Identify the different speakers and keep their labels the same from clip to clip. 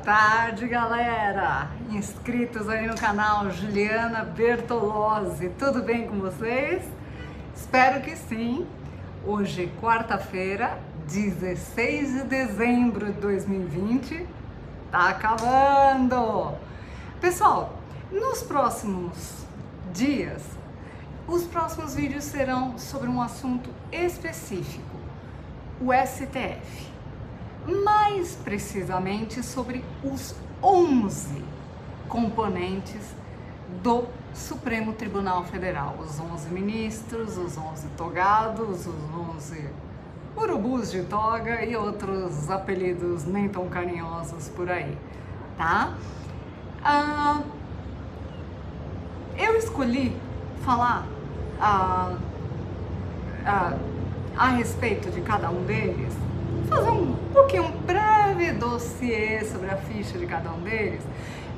Speaker 1: tarde, galera! Inscritos aí no canal Juliana Bertolozzi, tudo bem com vocês? Espero que sim! Hoje, quarta-feira, 16 de dezembro de 2020, tá acabando! Pessoal, nos próximos dias, os próximos vídeos serão sobre um assunto específico, o STF. Mais precisamente sobre os 11 componentes do Supremo Tribunal Federal, os 11 ministros, os 11 togados, os 11 urubus de toga e outros apelidos nem tão carinhosos por aí, tá? Eu escolhi falar a respeito de cada um deles, fazer um breve dossiê sobre a ficha de cada um deles,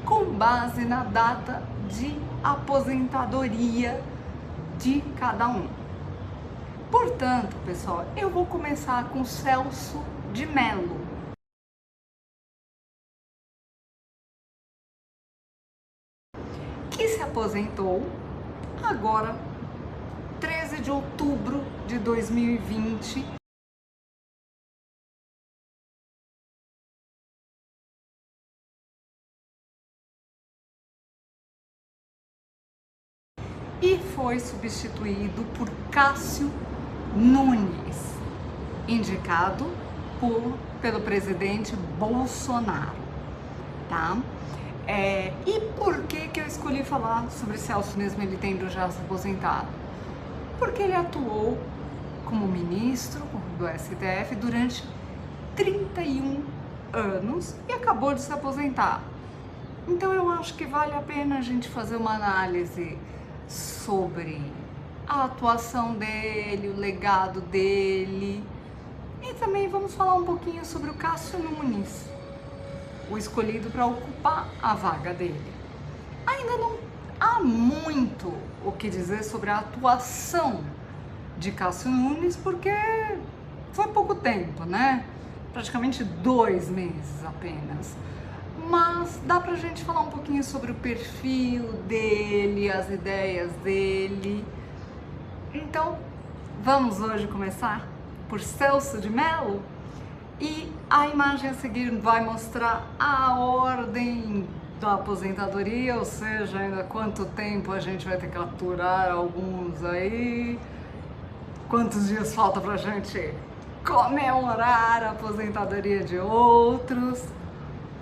Speaker 1: com base na data de aposentadoria de cada um. Portanto, pessoal, eu vou começar com Celso de Mello. Que se aposentou agora, 13 de outubro de 2020. E foi substituído por Cássio Nunes, indicado pelo presidente Bolsonaro, tá? E por que eu escolhi falar sobre Celso mesmo ele tendo já se aposentado? Porque ele atuou como ministro do STF durante 31 anos e acabou de se aposentar. Então eu acho que vale a pena a gente fazer uma análise sobre a atuação dele, o legado dele, e também vamos falar um pouquinho sobre o Cássio Nunes, o escolhido para ocupar a vaga dele. Ainda não há muito o que dizer sobre a atuação de Cássio Nunes, porque foi pouco tempo, né? Praticamente 2 meses apenas. Mas dá pra gente falar um pouquinho sobre o perfil dele, as ideias dele. Então, vamos hoje começar por Celso de Mello? E a imagem a seguir vai mostrar a ordem da aposentadoria, ou seja, ainda quanto tempo a gente vai ter que aturar alguns aí, quantos dias falta pra gente comemorar a aposentadoria de outros.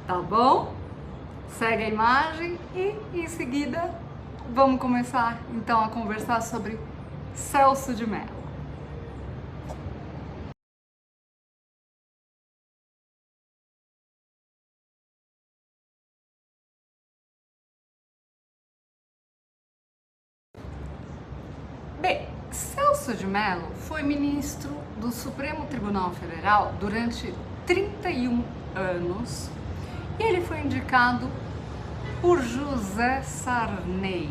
Speaker 1: Tá bom? Segue a imagem e em seguida vamos começar então a conversar sobre Celso de Mello. Bem, Celso de Mello foi ministro do Supremo Tribunal Federal durante 31 anos. E ele foi indicado por José Sarney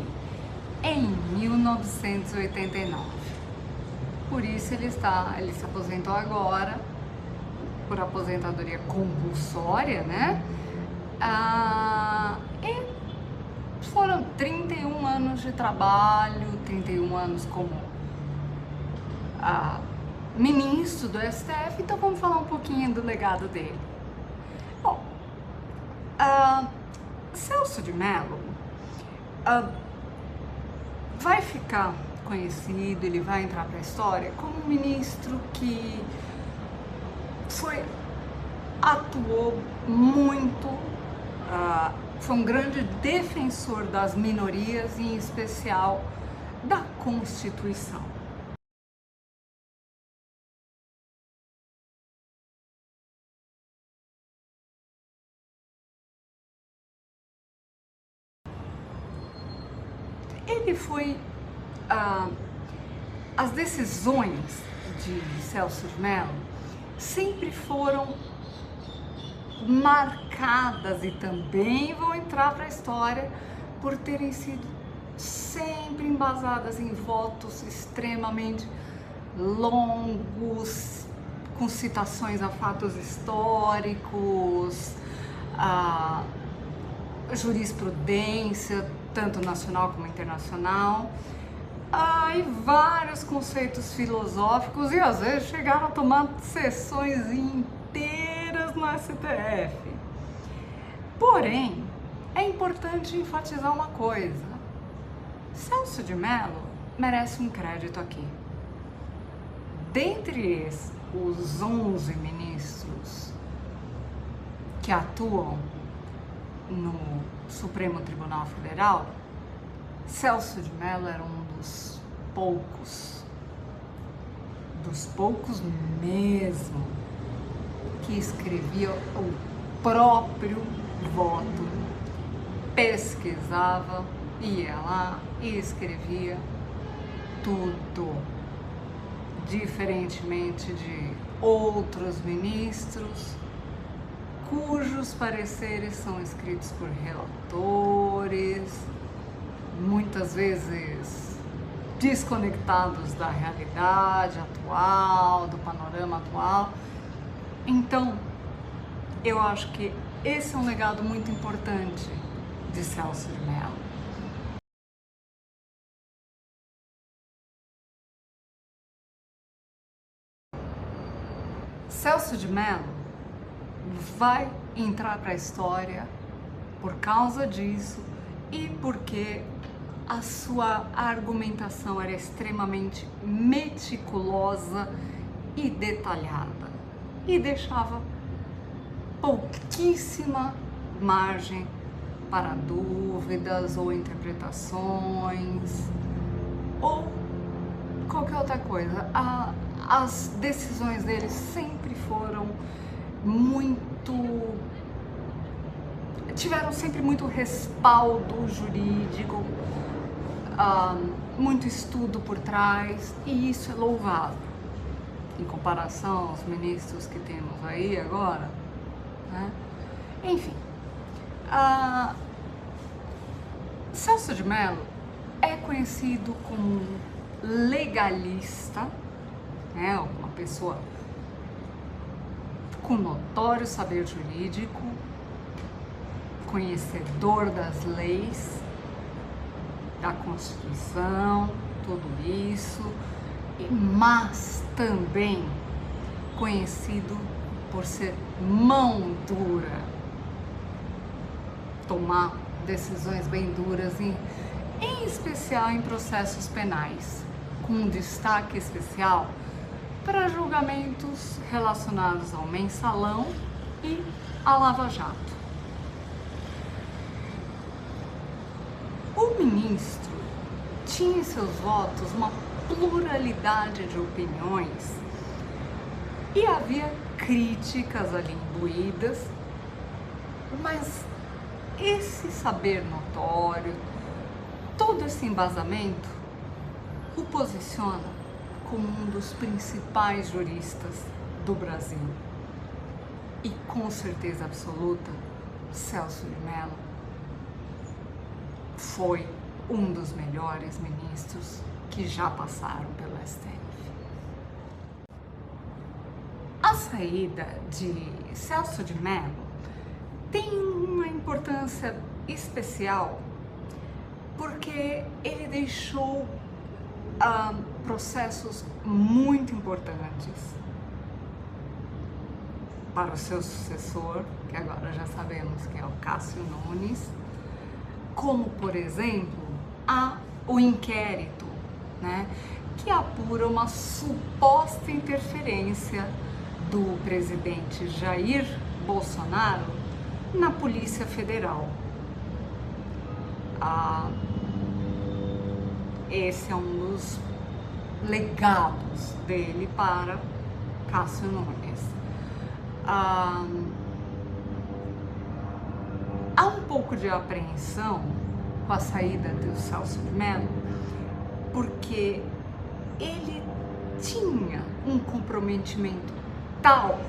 Speaker 1: em 1989. Por isso ele se aposentou agora por aposentadoria compulsória, né? E foram 31 anos de trabalho, 31 anos como ministro do STF, então vamos falar um pouquinho do legado dele. Bom, Celso de Mello vai ficar conhecido, ele vai entrar para a história como um ministro que atuou muito, foi um grande defensor das minorias, em especial da Constituição. Ele foi, as decisões de Celso de Mello sempre foram marcadas e também vão entrar para a história por terem sido sempre embasadas em votos extremamente longos, com citações a fatos históricos, a jurisprudência, tanto nacional como internacional, e vários conceitos filosóficos, e às vezes chegaram a tomar sessões inteiras no STF. Porém, é importante enfatizar uma coisa: Celso de Mello merece um crédito aqui. Dentre os 11 ministros que atuam no Supremo Tribunal Federal, Celso de Mello era um dos poucos mesmo, que escrevia o próprio voto, pesquisava, ia lá e escrevia tudo, diferentemente de outros ministros cujos pareceres são escritos por relatores, muitas vezes desconectados da realidade atual, do panorama atual. Então, eu acho que esse é um legado muito importante de Celso de Mello. Celso de Mello vai entrar para a história por causa disso e porque a sua argumentação era extremamente meticulosa e detalhada e deixava pouquíssima margem para dúvidas ou interpretações ou qualquer outra coisa. As decisões dele sempre foram tiveram sempre muito respaldo jurídico, muito estudo por trás, e isso é louvável em comparação aos ministros que temos aí agora, né? Enfim, Celso de Mello é conhecido como legalista, né? Uma pessoa com notório saber jurídico, conhecedor das leis, da Constituição, tudo isso, mas também conhecido por ser mão dura, tomar decisões bem duras, em especial em processos penais, com um destaque especial para julgamentos relacionados ao mensalão e à Lava Jato. O ministro tinha em seus votos uma pluralidade de opiniões e havia críticas ali imbuídas, mas esse saber notório, todo esse embasamento, o posiciona como um dos principais juristas do Brasil. E com certeza absoluta, Celso de Mello foi um dos melhores ministros que já passaram pelo STF. A saída de Celso de Mello tem uma importância especial porque ele deixou processos muito importantes para o seu sucessor, que agora já sabemos que é o Cássio Nunes, como, por exemplo, o inquérito, né, que apura uma suposta interferência do presidente Jair Bolsonaro na Polícia Federal. Esse é um dos legados dele para Cássio Nunes. Há um pouco de apreensão com a saída do Celso de Mello, porque ele tinha um comprometimento tal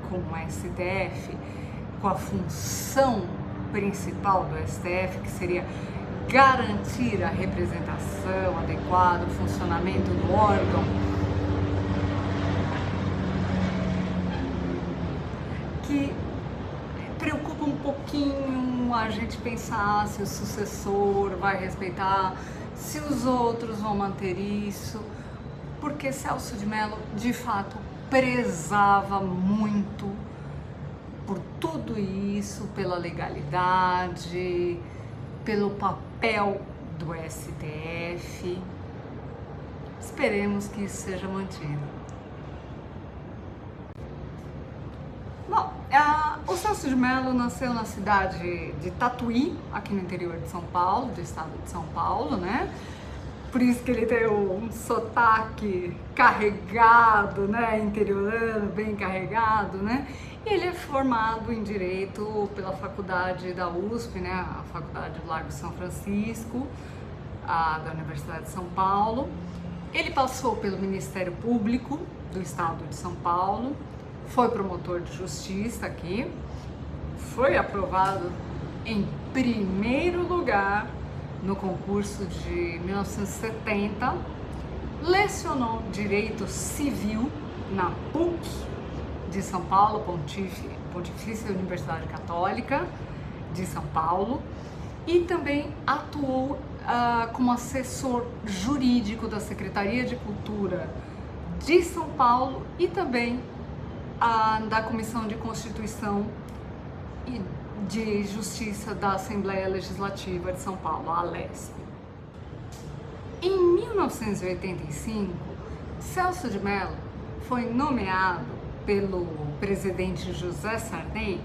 Speaker 1: com o STF, com a função principal do STF, que seria garantir a representação adequada, o funcionamento do órgão, que preocupa um pouco pouquinho a gente pensar se o sucessor vai respeitar, se os outros vão manter isso, porque Celso de Mello, de fato, prezava muito por tudo isso, pela legalidade, pelo papel do STF. Esperemos que isso seja mantido. Bom, o Celso de Mello nasceu na cidade de Tatuí, aqui no interior de São Paulo, do estado de São Paulo, né? Por isso que ele tem um sotaque carregado, né? Interiorano, bem carregado, né? E ele é formado em Direito pela faculdade da USP, né? A Faculdade do Largo de São Francisco, da Universidade de São Paulo. Ele passou pelo Ministério Público do Estado de São Paulo, foi promotor de justiça aqui, foi aprovado em primeiro lugar no concurso de 1970, lecionou Direito Civil na PUC de São Paulo, Pontifícia Universidade Católica de São Paulo, e também atuou como assessor jurídico da Secretaria de Cultura de São Paulo e também da Comissão de Constituição e de Justiça da Assembleia Legislativa de São Paulo, a ALESP. Em 1985, Celso de Mello foi nomeado pelo presidente José Sarney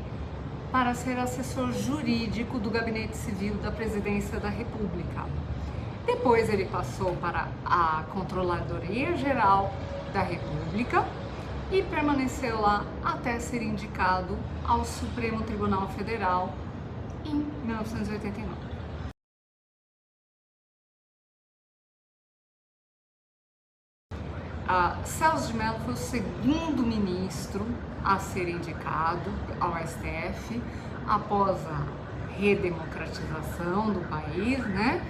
Speaker 1: para ser assessor jurídico do Gabinete Civil da Presidência da República. Depois ele passou para a Controladoria Geral da República e permaneceu lá até ser indicado ao Supremo Tribunal Federal em 1989. Celso de Mello foi o segundo ministro a ser indicado ao STF após a redemocratização do país, né?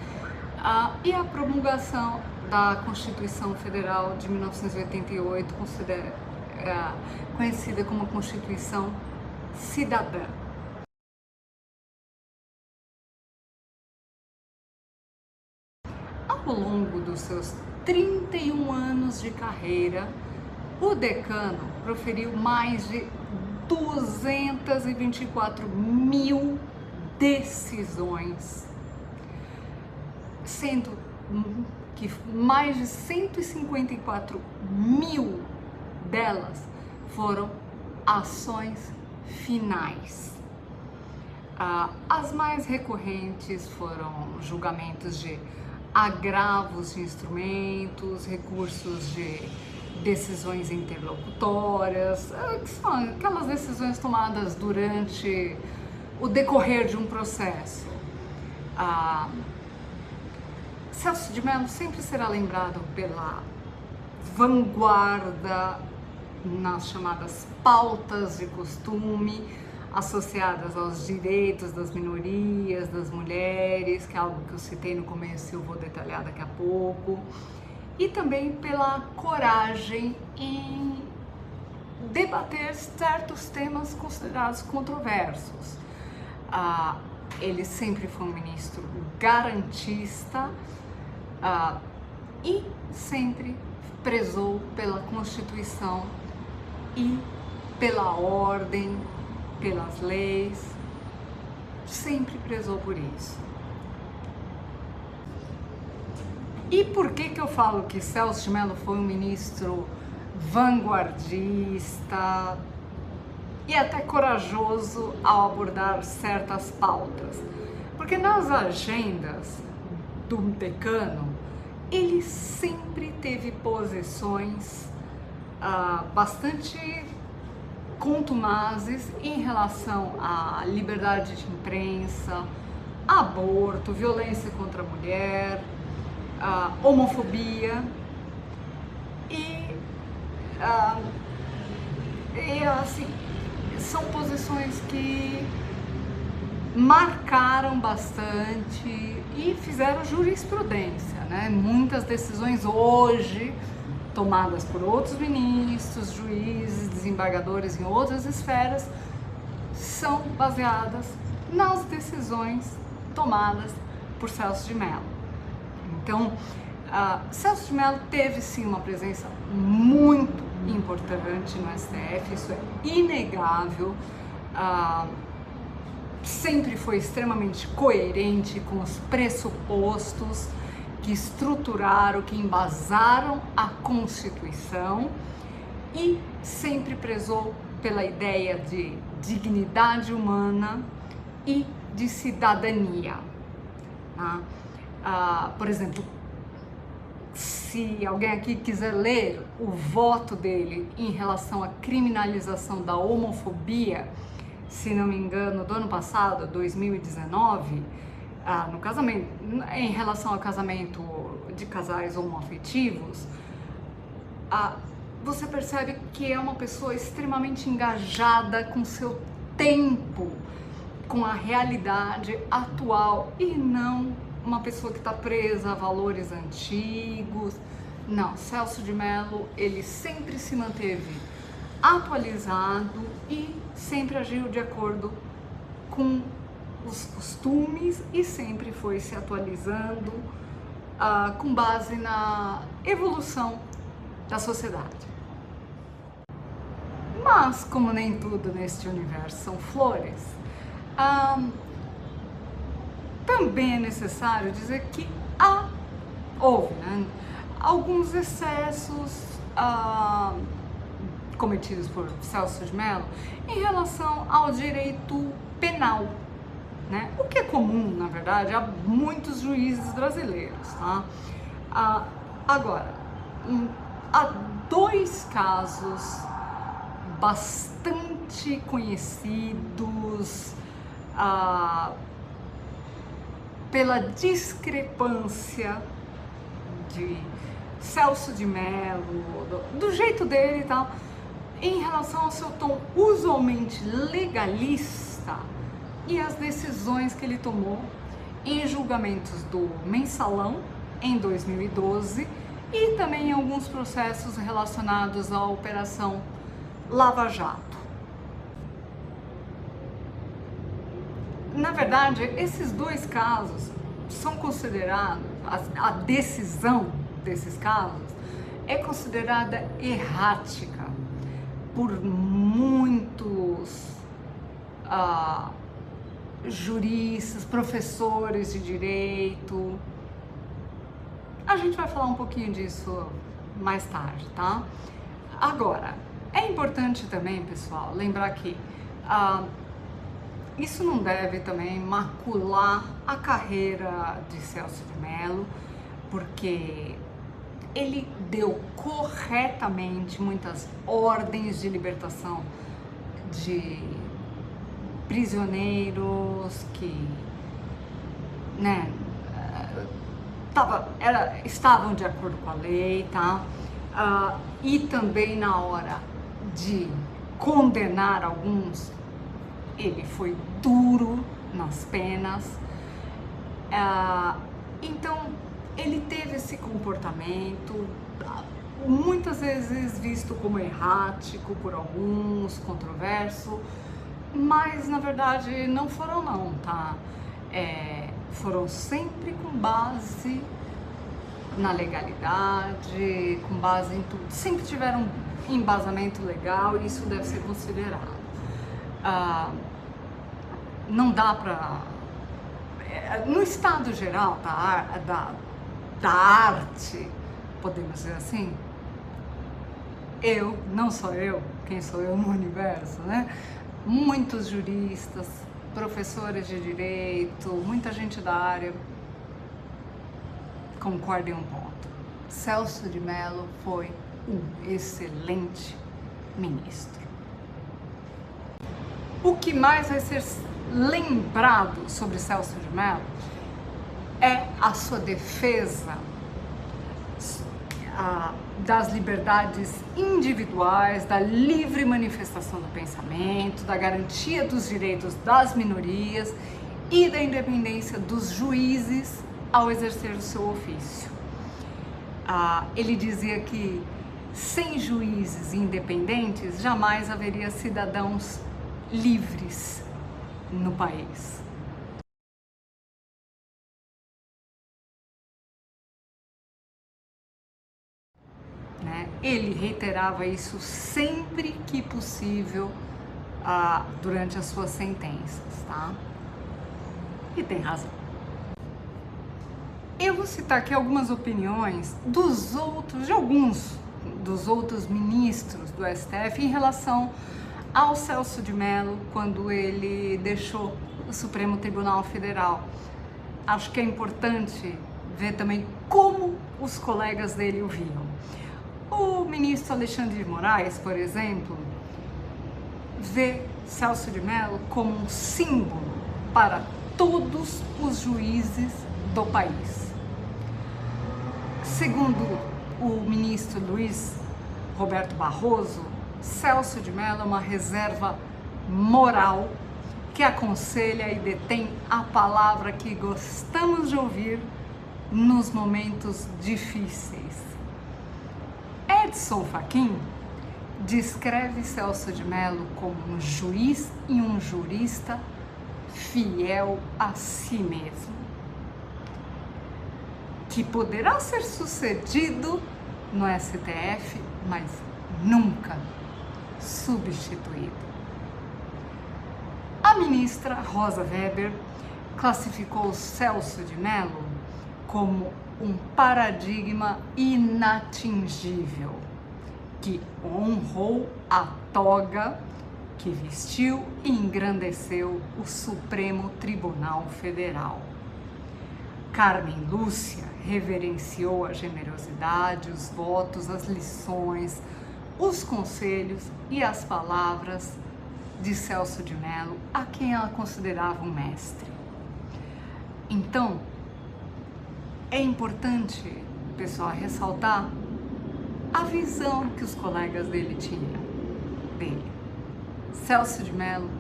Speaker 1: E a promulgação da Constituição Federal de 1988, conhecida como Constituição Cidadã. Ao longo dos seus 31 anos de carreira, o decano proferiu mais de 224 mil decisões, sendo que mais de 154 mil delas foram ações finais. As mais recorrentes foram julgamentos de agravos de instrumentos, recursos de decisões interlocutórias, que são aquelas decisões tomadas durante o decorrer de um processo. Celso de Mello sempre será lembrado pela vanguarda nas chamadas pautas de costume, associadas aos direitos das minorias, das mulheres, que é algo que eu citei no começo e eu vou detalhar daqui a pouco, e também pela coragem em debater certos temas considerados controversos. Ele sempre foi um ministro garantista e sempre prezou pela Constituição e pela ordem, pelas leis, sempre prezou por isso. E por que eu falo que Celso de Mello foi um ministro vanguardista e até corajoso ao abordar certas pautas? Porque nas agendas do decano, ele sempre teve posições bastante contumazes em relação à liberdade de imprensa, aborto, violência contra a mulher, homofobia e assim, são posições que marcaram bastante e fizeram jurisprudência, né? Muitas decisões hoje tomadas por outros ministros, juízes, desembargadores em outras esferas, são baseadas nas decisões tomadas por Celso de Mello. Então, Celso de Mello teve sim uma presença muito importante no STF, isso é inegável, sempre foi extremamente coerente com os pressupostos que estruturaram, que embasaram a Constituição e sempre prezou pela ideia de dignidade humana e de cidadania. Por exemplo, se alguém aqui quiser ler o voto dele em relação à criminalização da homofobia, se não me engano, do ano passado, 2019, no casamento, em relação ao casamento de casais homoafetivos, você percebe que é uma pessoa extremamente engajada com seu tempo, com a realidade atual e não uma pessoa que está presa a valores antigos. Não, Celso de Mello, ele sempre se manteve atualizado e sempre agiu de acordo com os costumes e sempre foi se atualizando com base na evolução da sociedade. Mas, como nem tudo neste universo são flores, também é necessário dizer que houve, né, alguns excessos cometidos por Celso de Mello em relação ao direito penal, né? O que é comum, na verdade, a muitos juízes brasileiros, tá? Agora, há dois casos bastante conhecidos pela discrepância de Celso de Mello, do jeito dele e tal, em relação ao seu tom usualmente legalista e as decisões que ele tomou em julgamentos do Mensalão em 2012 e também em alguns processos relacionados à Operação Lava Jato. Na verdade, esses dois casos são considerados, a decisão desses casos é considerada errática por muitos juristas, professores de direito. A gente vai falar um pouquinho disso mais tarde, tá? Agora, é importante também, pessoal, lembrar que isso não deve também macular a carreira de Celso de Mello, porque ele deu corretamente muitas ordens de libertação de prisioneiros que, né, estavam de acordo com a lei, tá? E também na hora de condenar alguns, ele foi duro nas penas. Então, ele teve esse comportamento, muitas vezes visto como errático por alguns, controverso, mas na verdade não foram não, tá? Foram sempre com base na legalidade, com base em tudo, sempre tiveram embasamento legal e isso deve ser considerado. Não dá pra... no estado geral da arte, podemos dizer assim, não sou eu, quem sou eu no universo, né? Muitos juristas, professores de direito, muita gente da área concorda em um ponto. Celso de Mello foi um excelente ministro. O que mais vai ser lembrado sobre Celso de Mello é a sua defesa das liberdades individuais, da livre manifestação do pensamento, da garantia dos direitos das minorias e da independência dos juízes ao exercer o seu ofício. Ele dizia que sem juízes independentes jamais haveria cidadãos livres. no país. Ele reiterava isso sempre que possível durante as suas sentenças, tá? E tem razão. Eu vou citar aqui algumas opiniões de alguns dos outros ministros do STF em relação ao Celso de Mello quando ele deixou o Supremo Tribunal Federal. Acho que é importante ver também como os colegas dele o viam. O ministro Alexandre de Moraes, por exemplo, vê Celso de Mello como um símbolo para todos os juízes do país. Segundo o ministro Luiz Roberto Barroso, Celso de Mello é uma reserva moral que aconselha e detém a palavra que gostamos de ouvir nos momentos difíceis. Edson Fachin descreve Celso de Mello como um juiz e um jurista fiel a si mesmo, que poderá ser sucedido no STF, mas nunca substituído. A ministra Rosa Weber classificou Celso de Mello como um paradigma inatingível, que honrou a toga que vestiu e engrandeceu o Supremo Tribunal Federal. Carmen Lúcia reverenciou a generosidade, os votos, as lições, os conselhos e as palavras de Celso de Mello, a quem ela considerava um mestre. Então, é importante, pessoal, ressaltar a visão que os colegas dele tinham dele. Celso de Mello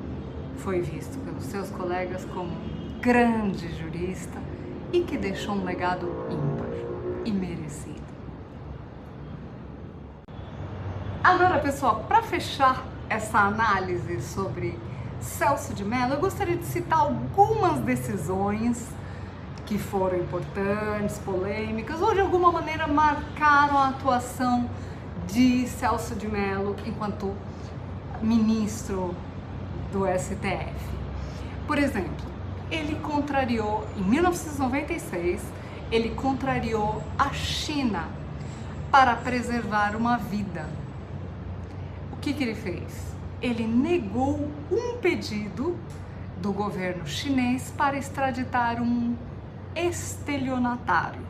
Speaker 1: foi visto pelos seus colegas como um grande jurista e que deixou um legado ímpar e merecido. Agora, pessoal, para fechar essa análise sobre Celso de Mello, eu gostaria de citar algumas decisões que foram importantes, polêmicas, ou de alguma maneira marcaram a atuação de Celso de Mello enquanto ministro do STF. Por exemplo, ele contrariou, em 1996, ele contrariou a China para preservar uma vida. O que ele fez? Ele negou um pedido do governo chinês para extraditar um estelionatário,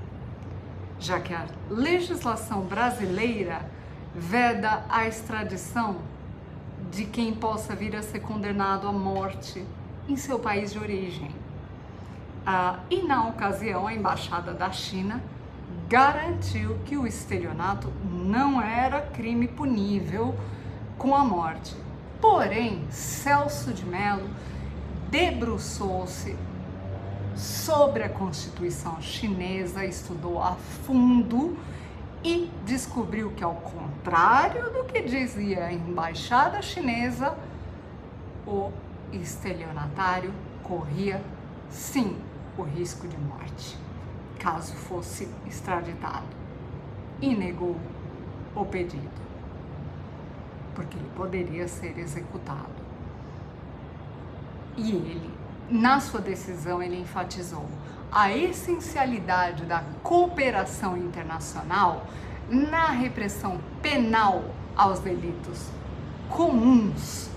Speaker 1: já que a legislação brasileira veda a extradição de quem possa vir a ser condenado à morte em seu país de origem. E na ocasião, a Embaixada da China garantiu que o estelionato não era crime punível com a morte. Porém, Celso de Mello debruçou-se sobre a Constituição chinesa, estudou a fundo e descobriu que, ao contrário do que dizia a embaixada chinesa, o estelionatário corria, sim, o risco de morte, caso fosse extraditado, e negou o pedido, porque ele poderia ser executado. E ele, na sua decisão, ele enfatizou a essencialidade da cooperação internacional na repressão penal aos delitos comuns.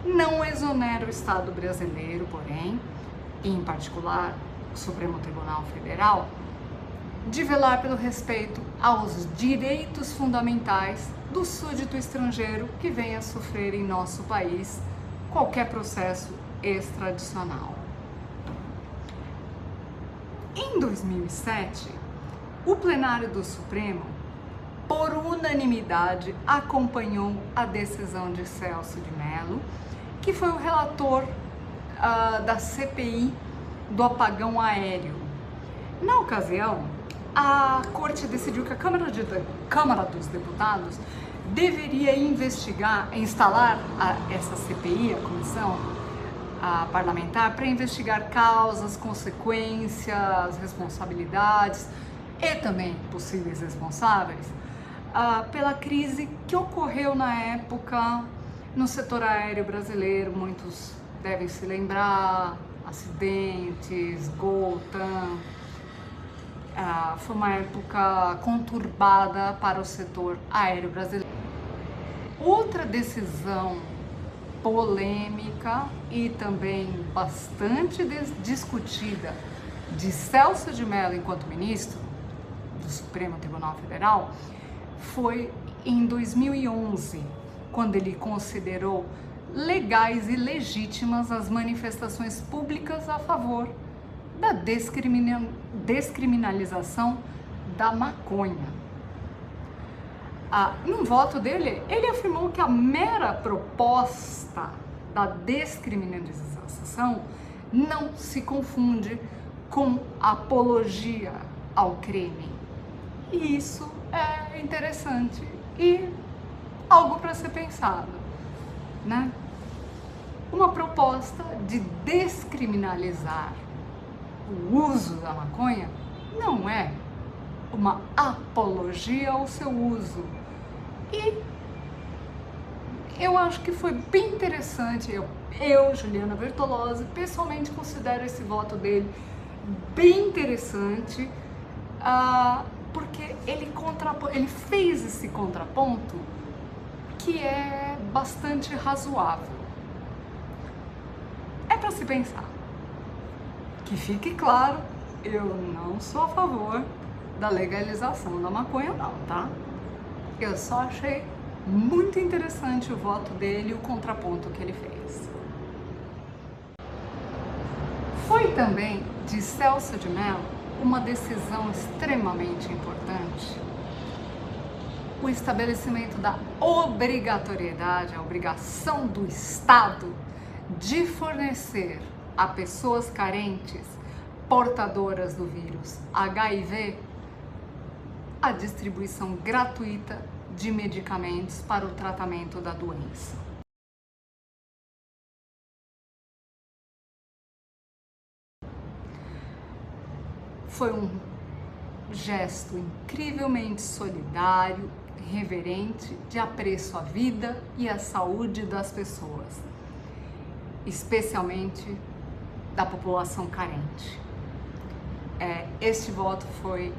Speaker 1: Não exonera o Estado brasileiro, porém, e em particular o Supremo Tribunal Federal, de velar pelo respeito aos direitos fundamentais do súdito estrangeiro que venha a sofrer em nosso país qualquer processo extradicional. Em 2007, o plenário do Supremo, por unanimidade, acompanhou a decisão de Celso de Mello, que foi o relator da CPI do apagão aéreo. Na ocasião, a Corte decidiu que a Câmara dos Deputados deveria investigar, instalar essa CPI, a comissão, parlamentar para investigar causas, consequências, responsabilidades e também possíveis responsáveis pela crise que ocorreu na época no setor aéreo brasileiro. Muitos devem se lembrar, acidentes, Gol, TAM. Foi uma época conturbada para o setor aéreo brasileiro. Outra decisão polêmica e também bastante discutida de Celso de Mello enquanto ministro do Supremo Tribunal Federal foi em 2011, quando ele considerou legais e legítimas as manifestações públicas a favor da descriminalização da maconha. No voto dele, ele afirmou que a mera proposta da descriminalização não se confunde com apologia ao crime. E isso é interessante e algo para ser pensado, né? Uma proposta de descriminalizar o uso da maconha não é uma apologia ao seu uso. E eu acho que foi bem interessante. Eu, Juliana Bertolozzi, pessoalmente considero esse voto dele bem interessante, porque ele fez esse contraponto que é bastante razoável. É para se pensar. Que fique claro, eu não sou a favor da legalização da maconha não, tá? Eu só achei muito interessante o voto dele e o contraponto que ele fez. Foi também de Celso de Mello uma decisão extremamente importante, o estabelecimento da obrigatoriedade, a obrigação do Estado de fornecer a pessoas carentes, portadoras do vírus HIV, a distribuição gratuita de medicamentos para o tratamento da doença. Foi um gesto incrivelmente solidário, reverente, de apreço à vida e à saúde das pessoas, especialmente da população carente. Este voto foi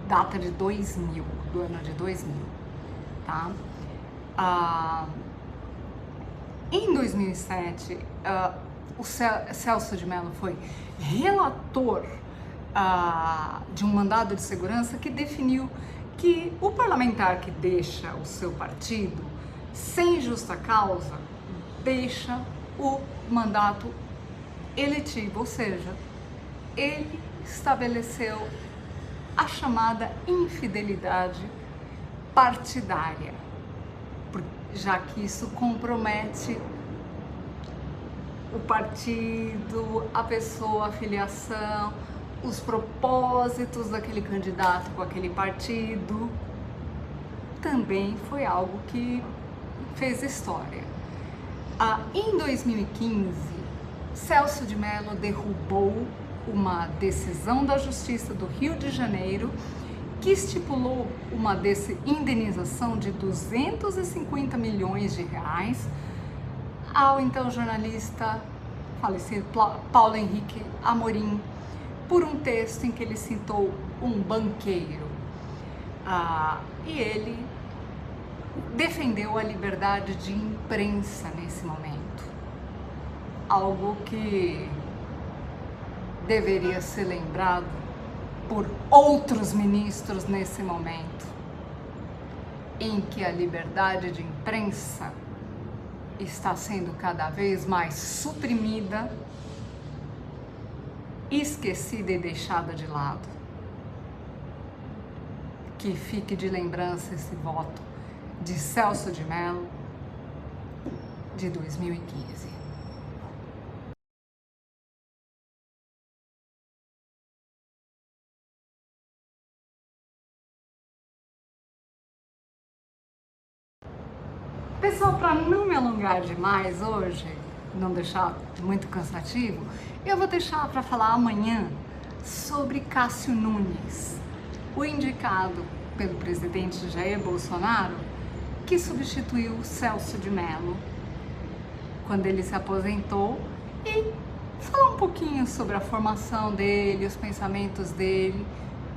Speaker 1: data de 2000, do ano de 2000, tá? Em 2007, o Celso de Mello foi relator de um mandado de segurança que definiu que o parlamentar que deixa o seu partido sem justa causa deixa o mandato eletivo, ou seja, ele estabeleceu a chamada infidelidade partidária, já que isso compromete o partido, a pessoa, a filiação, os propósitos daquele candidato com aquele partido. Também foi algo que fez história. Em 2015, Celso de Mello derrubou uma decisão da Justiça do Rio de Janeiro que estipulou uma indenização de 250 milhões de reais ao então jornalista falecido Paulo Henrique Amorim, por um texto em que ele citou um banqueiro. E ele defendeu a liberdade de imprensa nesse momento, algo que deveria ser lembrado por outros ministros nesse momento, em que a liberdade de imprensa está sendo cada vez mais suprimida, esquecida e deixada de lado. Que fique de lembrança esse voto de Celso de Mello de 2015. Pessoal, para não me alongar demais hoje, não deixar muito cansativo, eu vou deixar para falar amanhã sobre Cássio Nunes, o indicado pelo presidente Jair Bolsonaro, que substituiu Celso de Mello quando ele se aposentou, e falar um pouquinho sobre a formação dele, os pensamentos dele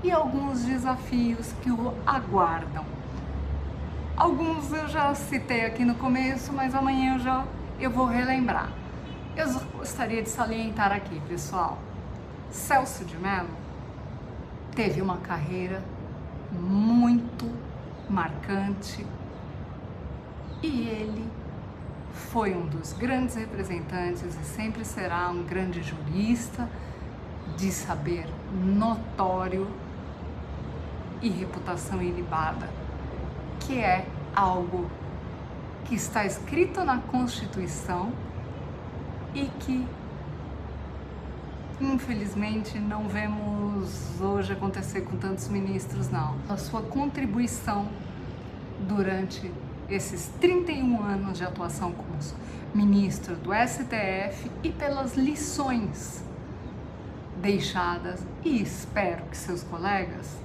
Speaker 1: e alguns desafios que o aguardam. Alguns eu já citei aqui no começo, mas amanhã eu vou relembrar. Eu gostaria de salientar aqui, pessoal, Celso de Mello teve uma carreira muito marcante e ele foi um dos grandes representantes e sempre será um grande jurista de saber notório e reputação ilibada, que é algo que está escrito na Constituição e que infelizmente não vemos hoje acontecer com tantos ministros, não. A sua contribuição durante esses 31 anos de atuação como ministro do STF e pelas lições deixadas, e espero que seus colegas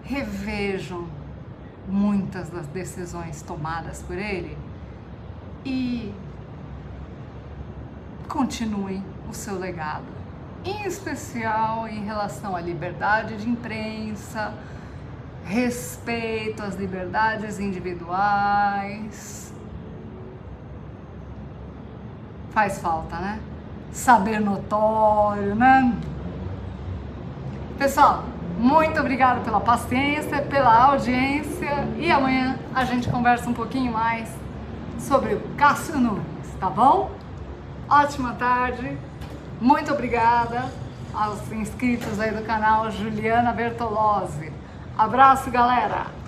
Speaker 1: revejam muitas das decisões tomadas por ele e continuem o seu legado, em especial em relação à liberdade de imprensa, respeito às liberdades individuais. Faz falta, né? Saber notório, né? Pessoal, muito obrigada pela paciência, pela audiência, e amanhã a gente conversa um pouquinho mais sobre o Cássio Nunes, tá bom? Ótima tarde, muito obrigada aos inscritos aí do canal Juliana Bertolozzi. Abraço, galera!